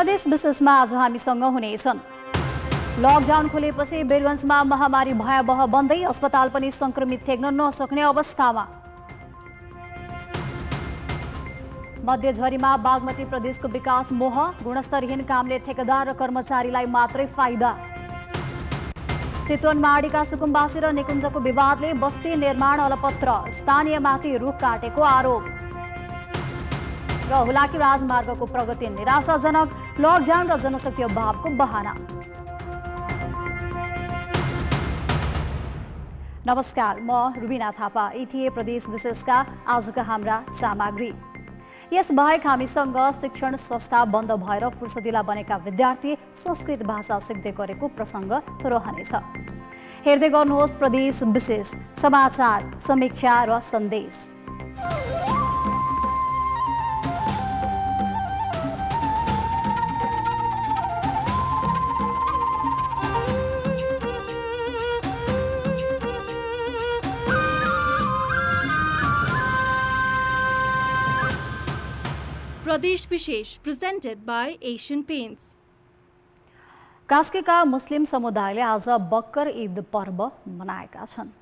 प्रदेश विशेषमा आज हामीसँग हुनेछन्। लकडाउन खोलेपछि वीरगञ्जमा महामारी भयावह बन्दै अस्पताल पनि संक्रमित थेग्न नसक्ने अवस्थामा। मध्यझरीमा बागमती प्रदेशको विकास मोह, गुणस्तरहीन कामले ठेकेदार र कर्मचारीलाई मात्रै फाइदा। चितवनमा आडीका सुकुम्बासी र निकुञ्जको विवादले बस्ती निर्माण अलपत्र, स्थानीयमाथि रुख काटेको आरोप। र हुलाकी राजमार्गको प्रगति निराशाजनक, लकडाउन र जनशक्ति अभावको बहाना। नमस्कार, म रुबिना थापा। एटीए प्रदेश विशेषका आजका हाम्रा सामग्री। यस बाहेक हामीसँग शिक्षण संस्था बन्द भएर फुर्सदिला बनेका विद्यार्थी संस्कृत भाषा सिक्दै गरेको प्रसङ्ग रहनेछ। हेर्दै गर्नुहोस् प्रदेश विशेष, समाचार, समीक्षा र सन्देश। प्रदेश विशेष प्रेजेंटेड बाय एशियन पेंट्स। कास्कीका मुस्लिम समुदायले आज बक्कर ईद पर्व मनाएका छन्।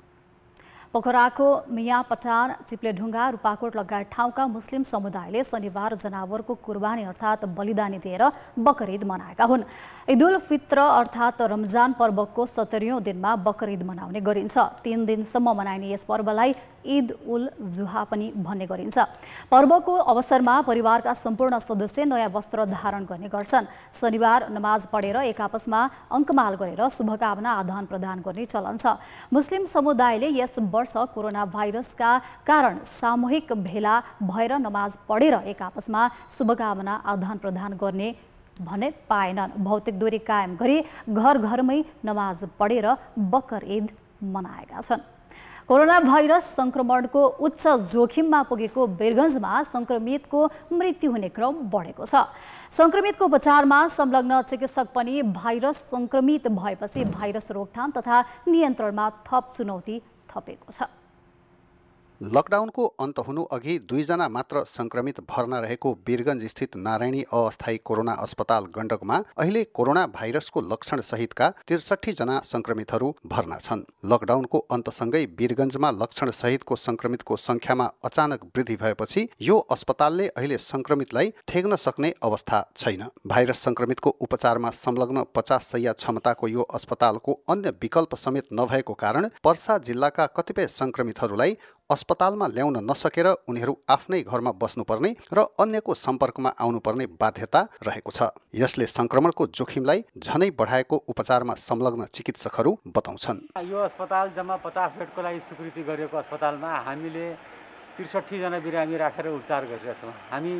पोखराको मियापटान, चिप्लेढुङ्गा, रूपाकोट लगायत ठाउँका मुस्लिम समुदायले शनिबार जनावरको कुर्बानी अर्थात् बलिदानी दिएर बकर ईद मनाएका हुन्। ईद उल फित्र अर्थात् रमजान पर्वको 70औं दिनमा बकर ईद मनाउने गरिन्छ। 3 दिनसम्म मनाइने यस पर्वलाई ईद उल जुहा पनि भन्ने गरिन्छ। पर्वको अवसरमा परिवारका सम्पूर्ण सदस्य नयाँ वस्त्र धारण गर्ने गर्छन्। शनिबार नमाज पढेर एक आपसमा अङ्कमाल गरेर शुभकामना आदान प्रदान गर्ने चलन छ। मुस्लिम समुदायले यस वर्ष कोरोना भाइरसका कारण सामूहिक भेला भएर नमाज पढेर एक आपसमा शुभकामना आदान प्रदान गर्ने भने पाएनन्। भौतिक दूरी कायम गरी घर घरमै नमाज पढेर बकर ईद मनाएका छन्। कोरोना भाइरस संक्रमणको उच्च जोखिममा पुगेको वीरगञ्जमा संक्रमितको मृत्यु हुने क्रम बढेको छ। संक्रमितको उपचारमा संलग्न चिकित्सक पनि भाइरस संक्रमित भएपछि भाइरस रोकथाम तथा नियन्त्रणमा थप चुनौती थपेको छ। लकडाउनको अन्त हुनु अघि 2 जना मात्र संक्रमित भर्ना रहेको वीरगञ्ज स्थित नारायणी अस्थायी कोरोना अस्पताल गण्डकमा अहिले कोरोना भाइरसको लक्षण सहितका 63 जना संक्रमितहरू भर्ना छन्। लकडाउनको अन्तसँगै वीरगञ्जमा लक्षण सहितको संक्रमितको संख्यामा अचानक वृद्धि भएपछि यो अस्पतालले अहिले संक्रमितलाई थेग्न सक्ने अवस्था छैन। भाइरस संक्रमितको उपचारमा संलग्न 50 शैय्या क्षमताको यो अस्पतालको अन्य विकल्प समेत नभएको कारण पर्सा जिल्लाका कतिपय संक्रमितहरूलाई अस्पतालमा ल्याउन नसकेर उनीहरू आफ्नै घरमा बस्नुपर्ने र अन्यको सम्पर्कमा आउनुपर्ने बाध्यता रहेको छ। यसले संक्रमणको जोखिमलाई झनै बढाएको उपचारमा संलग्न चिकित्सकहरू बताउँछन्। यो अस्पताल जम्मा 50 बेडको लागि स्वीकृति गरिएको अस्पतालमा हामीले 63 जना बिरामी राखेर उपचार गरेका छौँ। हामी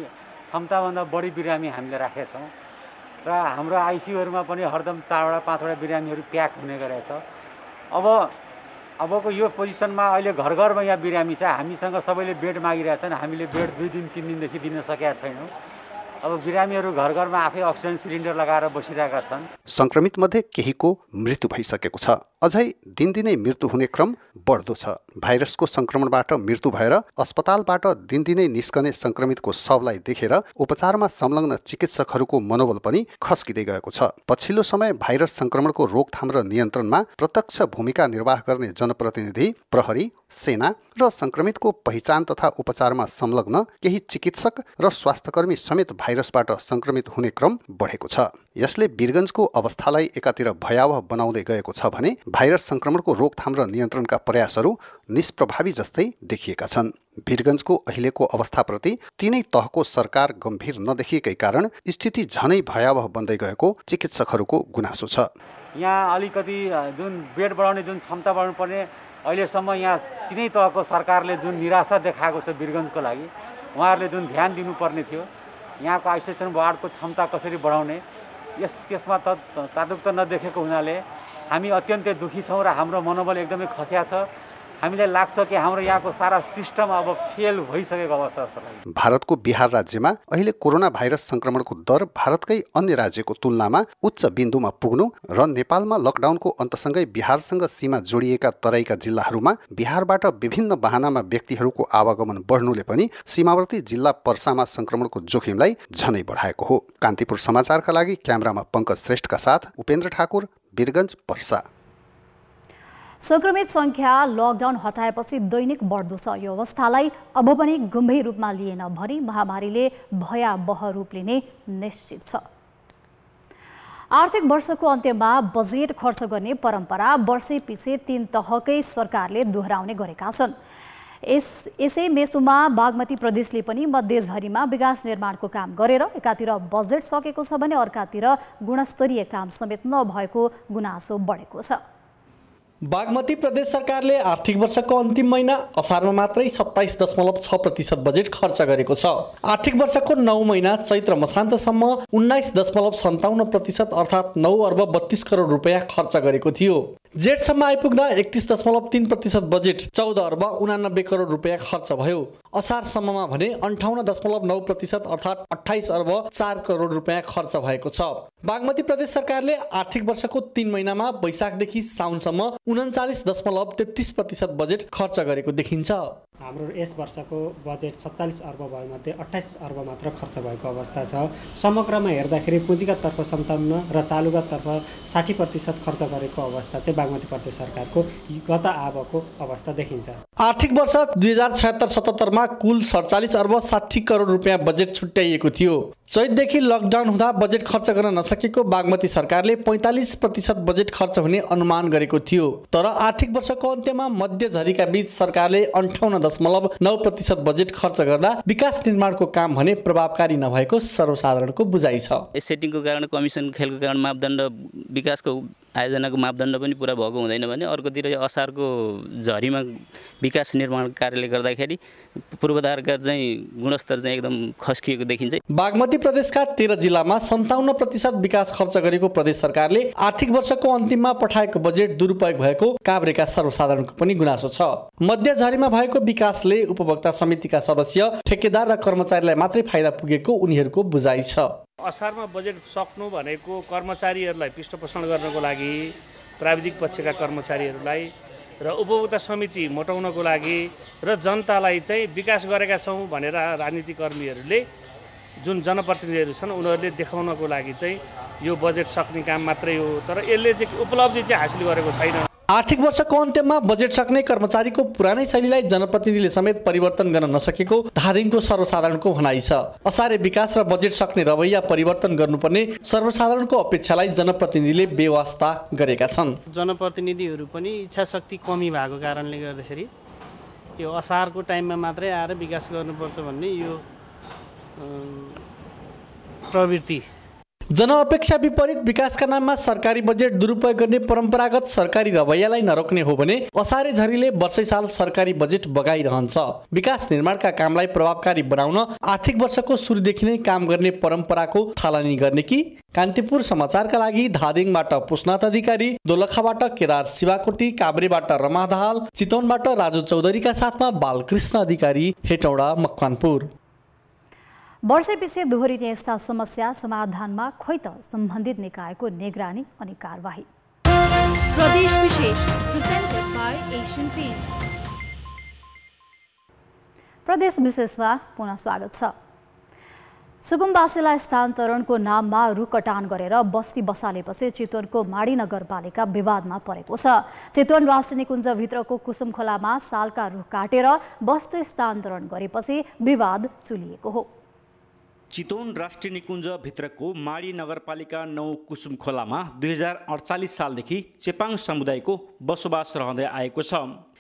क्षमताभन्दा बढी बिरामी हामीले राखेका छौँ र हाम्रो आइसियुहरूमा पनि हरदम 4 वटा 5 वटा बिरामीहरू प्याक हुने गरेको छ। अबको यो पोजिसनमा अहिले घर घरमा यहाँ बिरामी छ। हामीसँग सबैले बेड मागिरहेछन्। हामीले बेड 2 दिन 3 दिनदेखि दिन सकेका छैनौँ। अब बिरामीहरू घर घरमा आफै अक्सिजन सिलिन्डर लगाएर बसिरहेका छन्। संक्रमित मध्ये केहीको मृत्यु भइसकेको छ। अझै दिनदिनै मृत्यु हुने क्रम बढ्दो छ। भाइरसको संक्रमणबाट मृत्यु भएर अस्पतालबाट दिनदिनै निस्कने संक्रमितको शवलाई देखेर उपचारमा संलग्न चिकित्सकहरूको मनोबल पनि खस्किँदै गएको छ। पछिल्लो समय भाइरस संक्रमणको रोकथाम र नियन्त्रणमा प्रत्यक्ष भूमिका निर्वाह गर्ने जनप्रतिनिधि, प्रहरी, सेना र संक्रमितको पहिचान तथा उपचारमा संलग्न केही चिकित्सक र स्वास्थ्यकर्मी समेत भाइरसबाट संक्रमित हुने क्रम बढेको छ। यसले वीरगञ्जको अवस्थालाई एकातिर भयावह बनाउँदै गएको छ भने भाइरस संक्रमणको रोकथाम र नियन्त्रणका प्रयासहरू निष्प्रभावी जस्तै देखिएका छन्। वीरगञ्जको अहिलेको अवस्थाप्रति तीनै तहको सरकार गम्भीर नदेखिएकै कारण स्थिति झनै भयावह बन्दै गएको चिकित्सकहरूको गुनासो छ। यहाँ अलिकति जुन बेड बढाउने जुन क्षमता बढाउनु पर्ने अहिलेसम्म यहाँ तीनै तहको सरकारले जुन निराशा देखाएको छ वीरगञ्जको लागि, उहाँहरूले जुन ध्यान दिनुपर्ने थियो यहाँको आइसोलेसन वार्डको क्षमता कसरी बढाउने त्यसमा तादुक नदेखेको हुनाले हामी अत्यन्तै दुखी छौँ र हाम्रो मनोबल एकदमै खस्या छ। हामीलाई लाग्छ कि हाम्रो यहाँको सारा सिस्टम अब फेल भइसकेको अवस्था जस्तो लाग्छ। भारतको बिहार राज्यमा अहिले कोरोना भाइरस संक्रमणको दर भारतकै अन्य राज्यको तुलनामा उच्च बिन्दुमा पुग्नु र नेपालमा लकडाउनको अन्तसँगै बिहारसँग सीमा जोडिएका तराईका जिल्लाहरूमा बिहारबाट विभिन्न बहानामा व्यक्तिहरूको आवागमन बढ्नुले पनि सीमावर्ती जिल्ला पर्सामा संक्रमणको जोखिमलाई झनै बढाएको हो। कान्तिपुर समाचारका लागि क्यामेरामा पंकज श्रेष्ठका साथ उपेन्द्र ठाकुर, वीरगञ्ज, पर्सा। संक्रमित संख्या लकडाउन हटाएपछि दैनिक बढ्दो छ। यो अवस्थालाई अब पनि गम्भीर रूपमा लिएन भनी महामारीले भयावह रूप लिने निश्चित छ। आर्थिक वर्षको अन्त्यमा बजेट खर्च गर्ने परम्परा वर्षै पछि 3 तहकै सरकारले दोहोऱ्याउने गरेका छन्। यसै मेसुमा बागमती प्रदेशले पनि मध्यझरीमा विकास निर्माणको काम गरेर एकातिर बजेट सकेको छ भने अर्कातिर गुणस्तरीय काम समेत नभएको गुनासो बढेको छ। बागमती प्रदेश सरकारले आर्थिक वर्षको अन्तिम महिना असारमा मात्रै 27.6% बजेट खर्च गरेको छ। आर्थिक वर्षको 9 महिना चैत्र मसान्तसम्म 19.57% अर्थात् 9 अर्ब 32 करोड रुपैयाँ खर्च गरेको थियो। जेठसम्म आइपुग्दा 31.3% बजेट 14 अर्ब 89 करोड रुपैयाँ खर्च भयो। असारसम्ममा भने 58.9% अर्थात् 28 अर्ब 4 करोड रुपैयाँ खर्च भएको छ। बागमती प्रदेश सरकारले आर्थिक वर्षको 3 महिनामा वैशाखदेखि साउनसम्म 39.33% बजेट खर्च गरेको देखिन्छ। हाम्रो यस वर्षको बजेट 47 अर्ब भएमध्ये 28 अर्ब मात्र खर्च भएको अवस्था छ। समग्रमा हेर्दाखेरि पुँजीगत तर्फ 57 र चालुगत तर्फ 60% खर्च गरेको अवस्था चाहिँ बागमती प्रदेश सरकारको गत आबको अवस्था देखिन्छ। आर्थिक वर्ष 2076-77 मा कुल 47 अर्ब 60 करोड रुपैयाँ बजेट छुट्याइएको थियो। चैतदेखि लकडाउन हुँदा बजेट खर्च गर्न नसकेको बागमती सरकारले 45% बजेट खर्च हुने अनुमान गरेको थियो। तर आर्थिक वर्षको अन्त्यमा मध्यझरीका बीच सरकारले 58.9% बजेट खर्च गर्दा विकास निर्माणको काम भने प्रभावकारी नभएको सर्वसाधारणको बुझाइ छ। सेटिङको कारण, कमिसन खेलको कारण मापदण्ड, विकासको आयोजनाको मापदण्ड पनि पुरा भएको हुँदैन भने अर्कोतिर असारको झरीमा विकास निर्माण कार्यले गर्दाखेरि पूर्वाधारका चाहिँ गुणस्तर चाहिँ एकदम खस्किएको देखिन्छ। बागमती प्रदेशका 13 जिल्लामा 57% विकास खर्च गरेको प्रदेश सरकारले आर्थिक वर्षको अन्तिममा पठाएको बजेट दुरुपयोग भएको काभ्रेका सर्वसाधारणको पनि गुनासो छ। मध्यझरीमा भएको विकासले उपभोक्ता समितिका सदस्य, ठेकेदार र कर्मचारीलाई मात्रै फाइदा पुगेको उनीहरूको बुझाइ छ। असारमा बजेट सक्नु भनेको कर्मचारीहरूलाई पृष्ठपोषण गर्नको लागि, प्राविधिक पक्षका कर्मचारीहरूलाई र उपभोक्ता समिति मोटाउनको लागि र जनतालाई चाहिँ विकास गरेका छौँ भनेर राजनीतिक कर्मीहरूले, जुन जनप्रतिनिधिहरू छन् उनीहरूले देखाउनको लागि चाहिँ यो बजेट सक्ने काम मात्रै हो। तर यसले चाहिँ उपलब्धि चाहिँ हासिल गरेको छैन। आर्थिक वर्षको अन्त्यमा बजेट सक्ने कर्मचारीको पुरानै शैलीलाई जनप्रतिनिधिले समेत परिवर्तन गर्न नसकेको धादिङको सर्वसाधारणको भनाइ छ। असारे विकास र बजेट सक्ने रवैया परिवर्तन गर्नुपर्ने सर्वसाधारणको अपेक्षालाई जनप्रतिनिधिले बेवास्ता गरेका छन्। जनप्रतिनिधिहरू पनि इच्छा शक्ति कमी भएको कारणले गर्दाखेरि यो असारको टाइममा मात्रै आएर विकास गर्नुपर्छ भन्ने यो प्रवृत्ति। जनअपेक्षा विपरीत विकासका नाममा सरकारी बजेट दुरुपयोग गर्ने परम्परागत सरकारी रवैयालाई नरोक्ने हो भने असारे झरीले वर्षै साल सरकारी बजेट बगाइरहन्छ। विकास निर्माणका कामलाई प्रभावकारी बनाउन आर्थिक वर्षको सुरुदेखि नै काम गर्ने परम्पराको थालनी गर्ने कि? कान्तिपुर समाचारका लागि धादिङबाट पुष्पनाथ अधिकारी, दोलखाबाट केदार शिवाकोटी, काभ्रेबाट रमा दाहाल, चितवनबाट राजु चौधरीका साथमा बालकृष्ण अधिकारी, हेटौडा, मकवानपुर। वर्षैपछि दोहोरिने यस्ता समस्या समाधानमा खोइ त सम्बन्धित निकायको निगरानी अनि कारबाही। प्रदेश विशेष प्रेजेन्टेड बाय एशियन पेन्ट्स। प्रदेश विशेषमा पुनः स्वागत छ। सुकुम्बासीलाई स्थानान्तरणको नाममा रुखकटान गरेर बस्ती बसालेपछि चितवनको माडी नगरपालिका विवादमा परेको छ। चितवन राष्ट्रिय निकुञ्जभित्रको कुसुम खोलामा सालका रुख काटेर बस्ती स्थानान्तरण गरेपछि विवाद चुलिएको हो। चितवन राष्ट्रिय निकुञ्ज भित्रको माडी नगरपालिका 9 कुसुम खोलामा 2048 सालदेखि चेपाङ समुदायको बसोबास रहँदै आएको छ।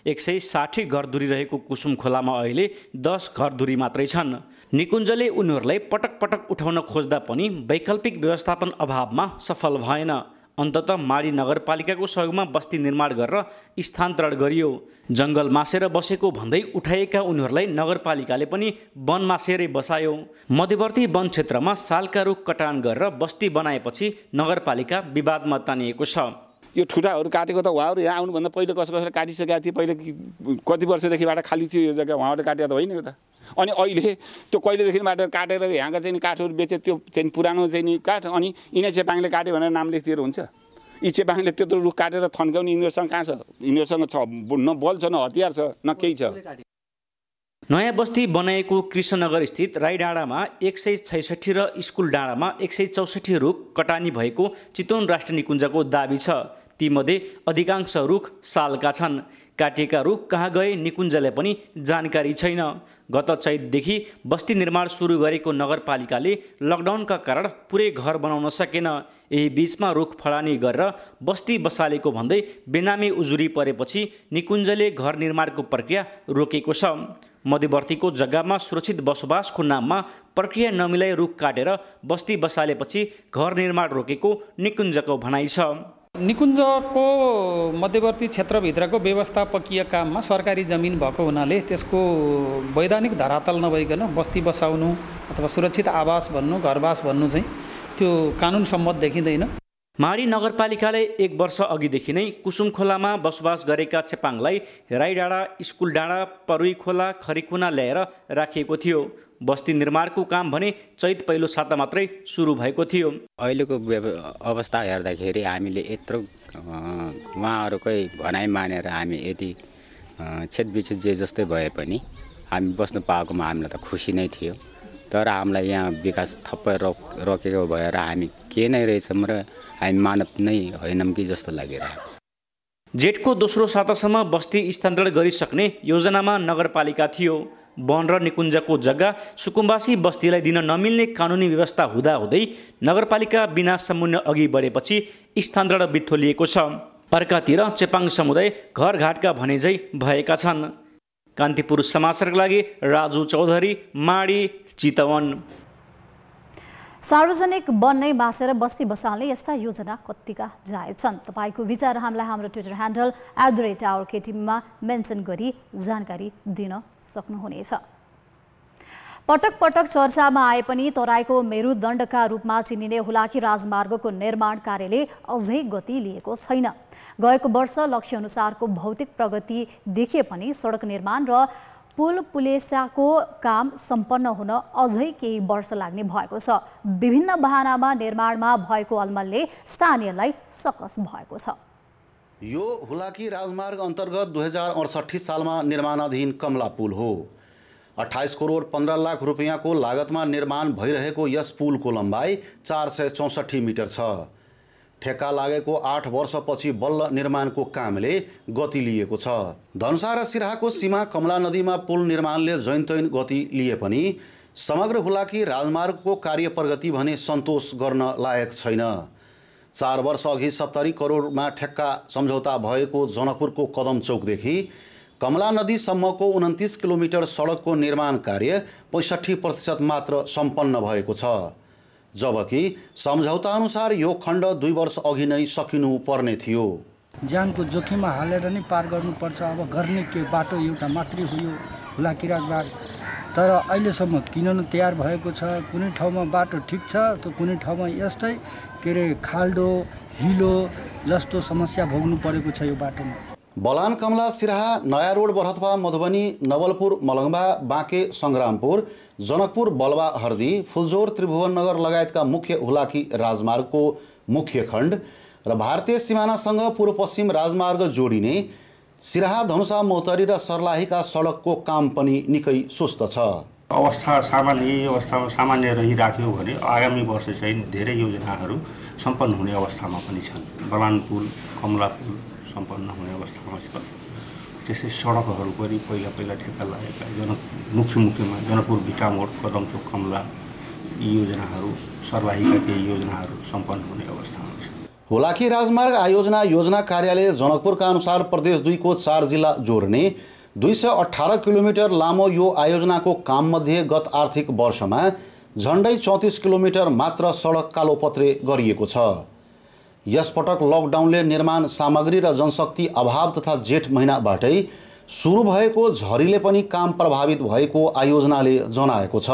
160 घरधुरी रहेको कुसुम खोलामा अहिले 10 घरधुरी मात्रै छन्। निकुञ्जले उनीहरूलाई पटक पटक उठाउन खोज्दा पनि वैकल्पिक व्यवस्थापन अभावमा सफल भएन। अन्ततः माडी नगरपालिकाको सहयोगमा बस्ती निर्माण गरेर स्थानान्तरण गरियो। जङ्गल मासेर बसेको भन्दै उठाएका उनीहरूलाई नगरपालिकाले पनि वन मासेरै बसायो। मध्यवर्ती वन क्षेत्रमा सालका रुख कटान गरेर बस्ती बनाएपछि नगरपालिका विवादमा तानिएको छ। यो ठुटाहरू काटेको त उहाँहरू यहाँ आउनुभन्दा पहिला कसले काटिसकेका थिए, पहिला कति वर्षदेखिबाट खाली थियो यो जग्गा, उहाँहरूले काटेको त होइन त। अनि अहिले त्यो कहिलेदेखिबाट काटेर यहाँका चाहिँ काठहरू बेचे, त्यो चाहिँ पुरानो चाहिँ काठ, अनि यिनै चेपाङले काट्यो भनेर नाम लेखिदिएर हुन्छ? यी चेपाङले त्यत्रो रुख काटेर थन्काउने यिनीहरूसँग कहाँ छ? यिनीहरूसँग छ न बल छ, न हतियार छ, न केही छ। नयाँ बस्ती बनाएको कृष्णनगर स्थित राई डाँडामा 166 र स्कुल डाँडामा 164 रुख कटानी भएको चितवन राष्ट्रिय निकुञ्जको दाबी छ। तीमध्ये अधिकांश रुख सालका छन्। काटिएका रुख कहाँ गए निकुञ्जलाई पनि जानकारी छैन। गत चैतदेखि बस्ती निर्माण सुरु गरेको नगरपालिकाले लकडाउनका कारण पुरै घर बनाउन सकेन। यही बीचमा रुख फडानी गरेर बस्ती बसालेको भन्दै बेनामी उजुरी परेपछि निकुञ्जले घर निर्माणको प्रक्रिया रोकेको छ। मध्यवर्तीको जग्गामा सुरक्षित बसोबासको नाममा प्रक्रिया नमिलाई रुख काटेर बस्ती बसालेपछि घर निर्माण रोकेको निकुञ्जको भनाइ छ। निकुञ्जको मध्यवर्ती क्षेत्रभित्रको व्यवस्थापकीय काममा सरकारी जमिन भएको हुनाले त्यसको वैधानिक धरातल नभइकन बस्ती बसाउनु अथवा सुरक्षित आवास भन्नु, घरवास भन्नु चाहिँ त्यो कानुन सम्मत देखिँदैन। माडी नगरपालिकाले 1 वर्ष अघिदेखि नै कुसुम खोलामा बसोबास गरेका चेपाङलाई राई डाँडा, स्कुल डाँडा, परुई खोला, खरिकुना ल्याएर राखिएको थियो। बस्ती निर्माणको काम भने चैत पहिलो साता मात्रै सुरु भएको थियो। अहिलेको अवस्था हेर्दाखेरि हामीले यत्रो उहाँहरूकै भनाइ मानेर हामी यति छेदबिछेद जे जस्तै भए पनि हामी बस्नु पाएकोमा हामीलाई त खुसी नै थियो। तर हामीलाई यहाँ विकास थप्पै रोकेको भएर हामी के नै रहेछौँ र हामी मानव नै होइनौँ कि जस्तो लागिरहेको छ। जेठको दोस्रो सातासम्म बस्ती स्थानान्तरण गरिसक्ने योजनामा नगरपालिका थियो। वन र निकुञ्जको जग्गा सुकुम्बासी बस्तीलाई दिन नमिल्ने कानुनी व्यवस्था हुँदाहुँदै नगरपालिका बिना सम्मुन्य अघि बढेपछि स्थानान्तरण बिथोलिएको छ। अर्कातिर चेपाङ समुदाय घरघाटका भनेझै भएका छन्। कान्तिपुर समाचारका लागि राजु चौधरी, माडी, चितवन। सार्वजनिक वन नै बासेर बस्ती बसाल्ने यस्ता योजना कत्तिका जायज छन्? तपाईको विचार हामीलाई हाम्रो ट्विटर ह्यान्डल @OurKTVमा मेन्सन गरी जानकारी दिन सक्नुहुनेछ। पटक पटक चर्चामा आए पनि तराईको मेरुदण्डका रूपमा चिनिने हुलाकी राजमार्गको निर्माण कार्यले अझै गति लिएको छैन। गएको वर्ष लक्ष्य अनुसारको भौतिक प्रगति देखिए पनि सडक निर्माण र पुल पुलेसाको काम सम्पन्न हुन अझै केही वर्ष लाग्ने भएको छ। विभिन्न बहानामा निर्माणमा भएको अलमलले स्थानीयलाई सकस भएको छ। यो हुलाकी राजमार्ग अन्तर्गत 2068 सालमा निर्माणाधीन कमला पुल हो। 28 करोड 15 लाख रुपियाँको लागतमा निर्माण भइरहेको यस पुलको लम्बाइ 464 मिटर छ। ठेक्का लागेको 8 वर्षपछि बल्ल निर्माणको कामले गति लिएको छ। धनुषा र सिराहाको सीमा कमला नदीमा पुल निर्माणले जैनतैन गति लिए पनि समग्र हुलाकी राजमार्गको कार्य प्रगति भने सन्तोष गर्न लायक छैन। 4 वर्ष अघि 70 करोडमा ठेक्का सम्झौता भएको जनकपुरको कदम चौकदेखि कमला नदीसम्मको 29 किलोमिटर सडकको निर्माण कार्य 65% मात्र सम्पन्न भएको छ। जबकि सम्झौता अनुसार यो खण्ड 2 वर्ष अघि नै सकिनु पर्ने थियो। ज्यानको जोखिममा हालेर नै पार गर्नुपर्छ। अब गर्ने के बाटो एउटा मात्रै हो यो हुलाकी राजमार्ग। तर अहिलेसम्म किन न तयार भएको छ। कुनै ठाउँमा बाटो ठिक छ त कुनै ठाउँमा यस्तै खाल्डो हिलो जस्तो समस्या भोग्नु परेको छ यो बाटोमा। बलान कमला सिराहा, नयाँ रोड बरहतवा मधुबनी, नवलपुर मलङ्बा, बाँके सङ्ग्रामपुर, जनकपुर बलवा हर्दी, फुलजोर त्रिभुवन नगर लगायतका मुख्य हुलाकी राजमार्गको मुख्य खण्ड र भारतीय सिमानासँग पूर्व पश्चिम राजमार्ग जोडिने सिराहा, धनुषा, मौतरी र सर्लाहीका सडकको काम पनि निकै सुस्त छ। अवस्था सामान्य रहिराख्यो भने आगामी वर्ष चाहिँ धेरै योजनाहरू सम्पन्न हुने अवस्थामा पनि छन्। बलान पुल, कमला पुल सम्पन्न हुने अवस्थामा छ। त्यसै सडकहरू पनि पहिला ठेक्का लागेका मुख्यमा जनकपुर भिटामोड, कदमचोक, कमला यी योजनाहरू, सर्लाहीका केही योजनाहरू सम्पन्न हुने अवस्थामा छ। हुलाकी राजमार्ग आयोजना योजना कार्यालय जनकपुरका अनुसार प्रदेश 2 को 4 जिल्ला जोड्ने 218 किलोमिटर लामो यो आयोजनाको काममध्ये गत आर्थिक वर्षमा झन्डै 34 किलोमिटर मात्र सडक कालोपत्रे गरिएको छ। यसपटक लकडाउनले निर्माण सामग्री र जनशक्ति अभाव तथा जेठ महिनाबाटै सुरु भएको झरीले पनि काम प्रभावित भएको आयोजनाले जनाएको छ।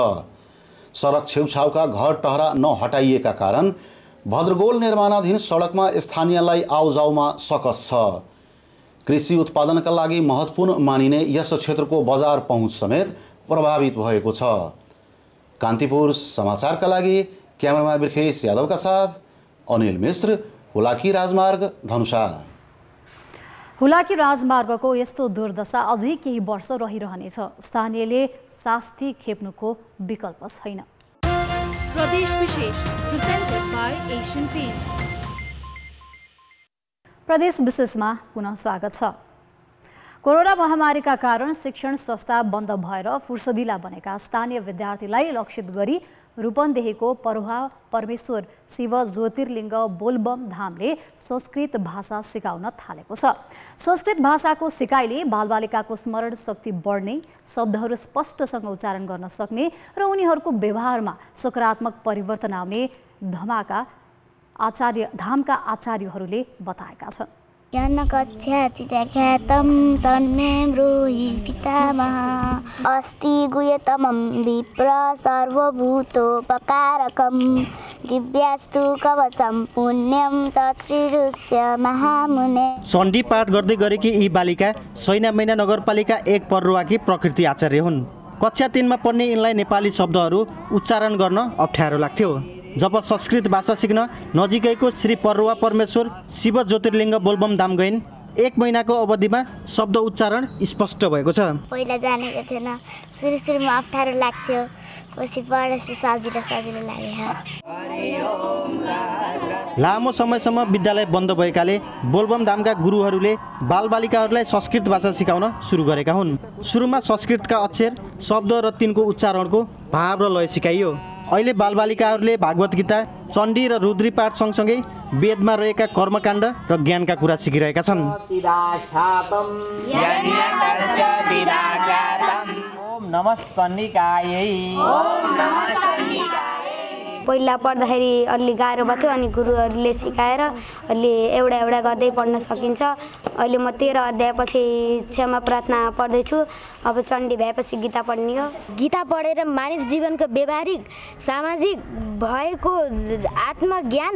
सडक छेउछाउका घर टहरा नहटाइएका कारण भद्रगोल निर्माणाधीन सडकमा स्थानीयलाई आउजाउमा सकस छ। कृषि उत्पादनका लागि महत्त्वपूर्ण मानिने यस क्षेत्रको बजार पहुँच समेत प्रभावित भएको छ। कान्तिपुर समाचारका लागि क्यामेरामा बिर्खेश यादवका साथ अनिल मिश्र, हुलाकी राजमार्ग, धनुषा। हुलाकी राजमार्गको यस्तो दुर्दशा अझै केही वर्ष रहिरहनेछ। स्थानीयले शास्ति खेप्नुको विकल्प छैन। प्रदेश विशेष presented by Asian Paints। प्रदेश विशेषमा पुनः स्वागत छ। कोरोना महामारीका कारण शिक्षण संस्था बन्द भएर फुर्सदिला बनेका स्थानीय विद्यार्थीलाई लक्षित गरी रूपन्देहीको परुहा परमेश्वर शिव ज्योतिर्लिङ्ग बोलबम धामले संस्कृत भाषा सिकाउन थालेको छ। संस्कृत भाषाको सिकाइले बालबालिकाको स्मरण शक्ति बढ्ने, शब्दहरू स्पष्टसँग उच्चारण गर्न सक्ने र उनीहरूको व्यवहारमा सकारात्मक परिवर्तन आउने धामका आचार्यहरूले बताएका छन्। कक्षाचितख्यातं तन्मे ब्रूहि पितामह अस्ति गुह्यतमं विप्र सर्वभूतोपकारकं दिव्यास्तु कवचं पुण्यं तत्श्रीरुष्य महामुने। चण्डी पाठ गर्दै गरेकी यी बालिका सैनामैना नगरपालिका 1 पर्रुवाकी प्रकृति आचार्य हुन्। कक्षा 3 मा पढ्ने यिनलाई नेपाली शब्दहरू उच्चारण गर्न अप्ठ्यारो लाग्थ्यो। जब संस्कृत भाषा सिक्न नजिकैको श्री परुवा परमेश्वर शिव ज्योतिर्लिङ्ग बोलबम धाम गइन्, 1 महिनाको अवधिमा शब्द उच्चारण स्पष्ट भएको छ। पहिला जानेको थिएन, सुरुमा अप्ठ्यारो लाग्थ्यो, पछि पढेपछि सजिलो लाग्यो। लामो समयसम्म विद्यालय बन्द भएकाले बोलबम धामका गुरुहरूले बालबालिकाहरूलाई संस्कृत भाषा सिकाउन सुरु गरेका हुन्। सुरुमा संस्कृतका अक्षर, शब्द र तिनको उच्चारणको भाव र लय सिकाइयो। अहिले बालबालिकाहरूले भागवत गीता, चण्डी र रुद्री पाठ सँगसँगै वेदमा रहेका कर्मकाण्ड र ज्ञानका कुरा सिकिरहेका छन्। पहिला पढ्दाखेरि अलि गाह्रो भयो, अनि गुरुहरूले सिकाएर अलि एउटा गर्दै पढ्न सकिन्छ। अहिले म 13 अध्यायपछि क्षमा प्रार्थना पढ्दैछु। अब चण्डी भएपछि गीता पढ्ने हो। गीता पढेर मानिस जीवनको व्यवहारिक सामाजिक भएको आत्मज्ञान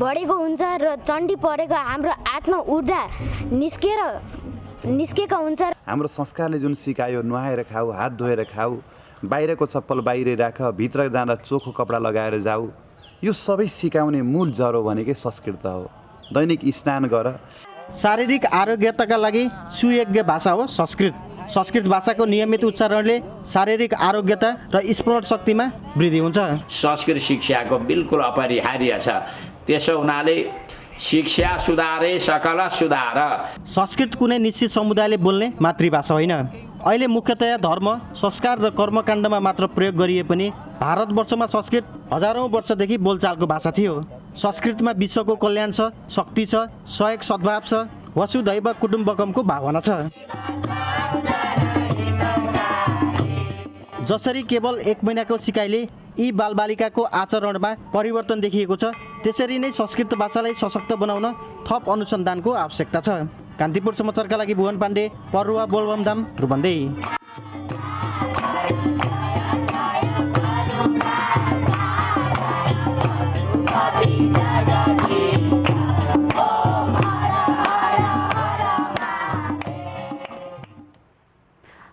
बढेको हुन्छ र चण्डी पढेको हाम्रो आत्म ऊर्जा निस्केको हुन्छ। हाम्रो संस्कारले जुन सिकायो, नुहाएर खाऊ, हात धोएर खाऊ, बाहिरको चप्पल बाहिरै राख, भित्र जाँदा चोखो कपडा लगाएर जाऊ, यो सबै सिकाउने मूल जरो भनेकै संस्कृत हो। दैनिक स्नान गर। शारीरिक आरोग्यताका लागि सुयोग्य भाषा हो संस्कृत। संस्कृत भाषाको नियमित उच्चारणले शारीरिक आरोग्यता र स्मरण शक्तिमा वृद्धि हुन्छ। संस्कृत शिक्षाको बिल्कुल अपरिहार्य छ। त्यसो हुनाले शिक्षा सुधारे सकल सुधार। संस्कृत कुनै निश्चित समुदायले बोल्ने मातृभाषा होइन। अहिले मुख्यतया धर्म, संस्कार र कर्मकाण्डमा मात्र प्रयोग गरिए पनि भारतवर्षमा संस्कृत हजारौँ वर्षदेखि बोलचालको भाषा थियो। संस्कृतमा विश्वको कल्याण छ, शक्ति छ, सहयोग सद्भाव छ, वसुधैव कुटुम्बकमको भावना छ। जसरी केवल 1 महिनाको सिकाइले यी बालबालिकाको आचरणमा परिवर्तन देखिएको छ, त्यसरी नै संस्कृत भाषालाई सशक्त बनाउन थप अनुसन्धानको आवश्यकता छ। कान्तिपुर समाचारका लागि भुवन पाण्डे, परुवा बोलबम धाम, रूपन्देही।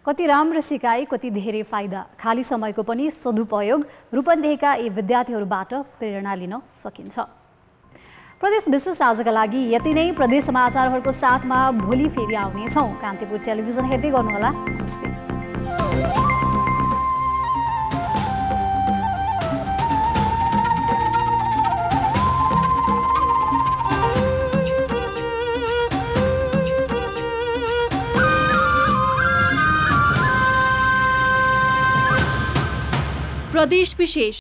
कति राम्रो सिकाइ, कति धेरै फाइदा, खाली समयको पनि सदुपयोग रूपन्देहीका यी विद्यार्थीहरूबाट प्रेरणा लिन सकिन्छ। प्रदेश विशेष आजका लागि यति नै। प्रदेश समाचारहरूको साथमा भोलि फेरि आउनेछौँ। कान्तिपुर टेलिभिजन हेर्दै गर्नुहोला। नमस्ते। प्रदेश विशेष